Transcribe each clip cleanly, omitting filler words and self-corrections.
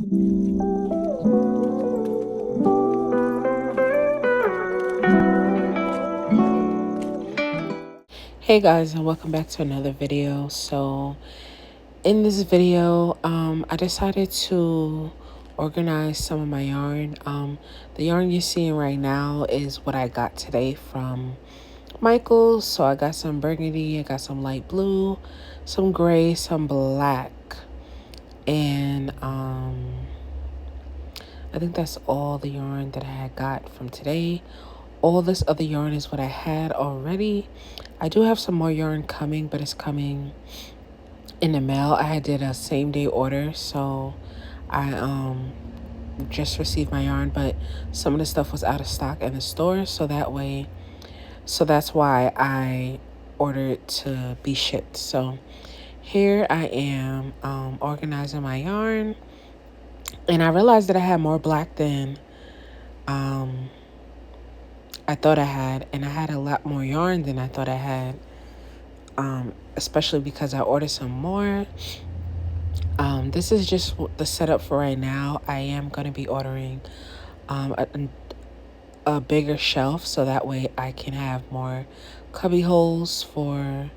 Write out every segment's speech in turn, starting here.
Hey guys, and welcome back to another video. So in this video, I decided to organize some of my yarn. The yarn you're seeing right now is what I got today from Micheal. So I got some burgundy, I got some light blue, some gray, some black, and I think that's all the yarn that I had got from today. All this other yarn is what I had already. I do have some more yarn coming, but it's coming in the mail. I did a same day order, so I just received my yarn, but some of the stuff was out of stock in the store, so that's why I ordered to be shipped. So here I am organizing my yarn, and I realized that I had more black than I thought I had, and I had a lot more yarn than I thought I had, especially because I ordered some more. This is just the setup for right now. I am going to be ordering a bigger shelf, so that way I can have more cubby holes for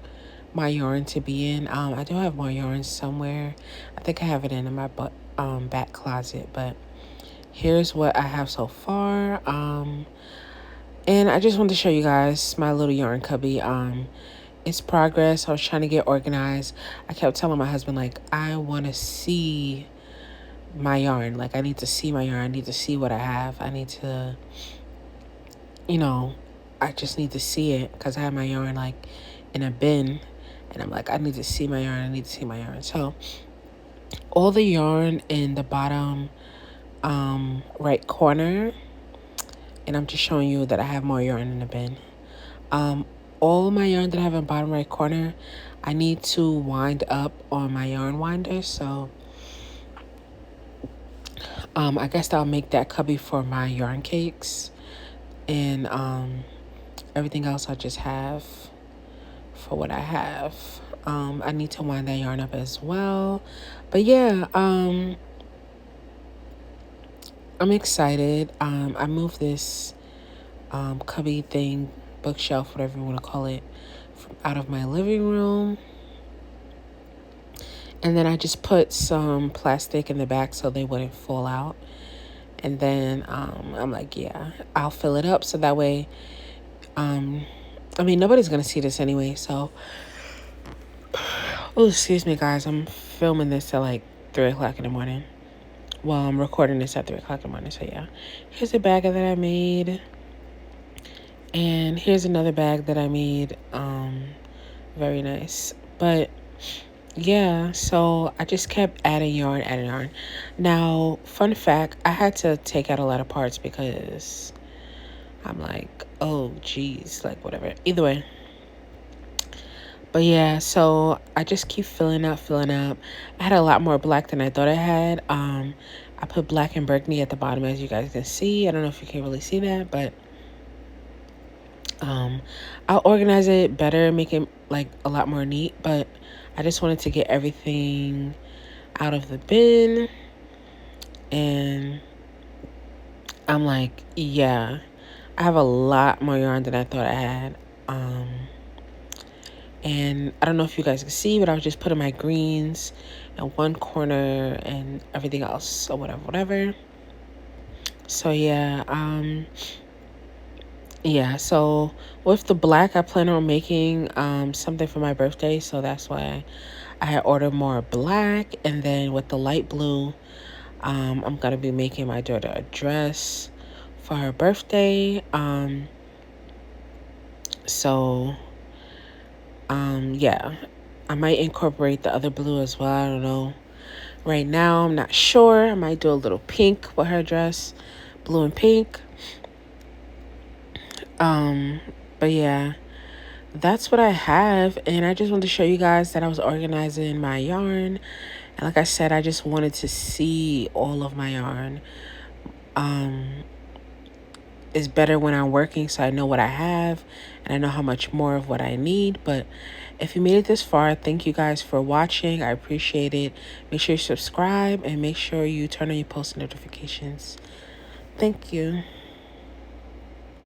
my yarn to be in. I do have more yarn somewhere. I think I have it in my back closet, but here's what I have so far. And I just wanted to show you guys my little yarn cubby. It's progress. I was trying to get organized. I kept telling my husband, like, I want to see my yarn. Like, I need to see my yarn. I need to see what I have. I need to, I just need to see it, because I have my yarn, like, in a bin. And I'm like, I need to see my yarn. I need to see my yarn. So all the yarn in the bottom right corner, and I'm just showing you that I have more yarn in the bin. All my yarn that I have in the bottom right corner, I need to wind up on my yarn winder. So I guess I'll make that cubby for my yarn cakes, and everything else I just have for what I have. I need to wind that yarn up as well. But yeah, I'm excited. I moved this cubby thing, bookshelf, whatever you want to call it, from out of my living room. And then I just put some plastic in the back so they wouldn't fall out. And then I'm like, yeah, I'll fill it up so that way, nobody's going to see this anyway. So, oh, excuse me, guys. I'm filming this at like 3 o'clock in the morning. Well, I'm recording this at 3 o'clock in the morning. So, yeah, here's a bag that I made. And here's another bag that I made. Very nice. But yeah, so I just kept adding yarn. Now, fun fact, I had to take out a lot of parts because I'm like, oh, geez, like whatever. Either way. But yeah, so I just keep filling up. I had a lot more black than I thought I had. I put black and burgundy at the bottom, as you guys can see. I don't know if you can really see that, but I'll organize it better, make it like a lot more neat. But I just wanted to get everything out of the bin, and I'm like, yeah, I have a lot more yarn than I thought I had. And I don't know if you guys can see, but I was just putting my greens in one corner and everything else, or whatever. So yeah, so with the black, I plan on making something for my birthday, so that's why I had ordered more black. And then with the light blue, I'm gonna be making my daughter a dress for her birthday. Yeah, I might incorporate the other blue as well. I don't know. Right now, I'm not sure. I might do a little pink with her dress, blue and pink. But yeah, that's what I have. And I just wanted to show you guys that I was organizing my yarn. And like I said, I just wanted to see all of my yarn. is better when I'm working, so I know what I have and I know how much more of what I need. But if you made it this far, thank you guys for watching. I appreciate it. Make sure you subscribe and make sure you turn on your post notifications. Thank you.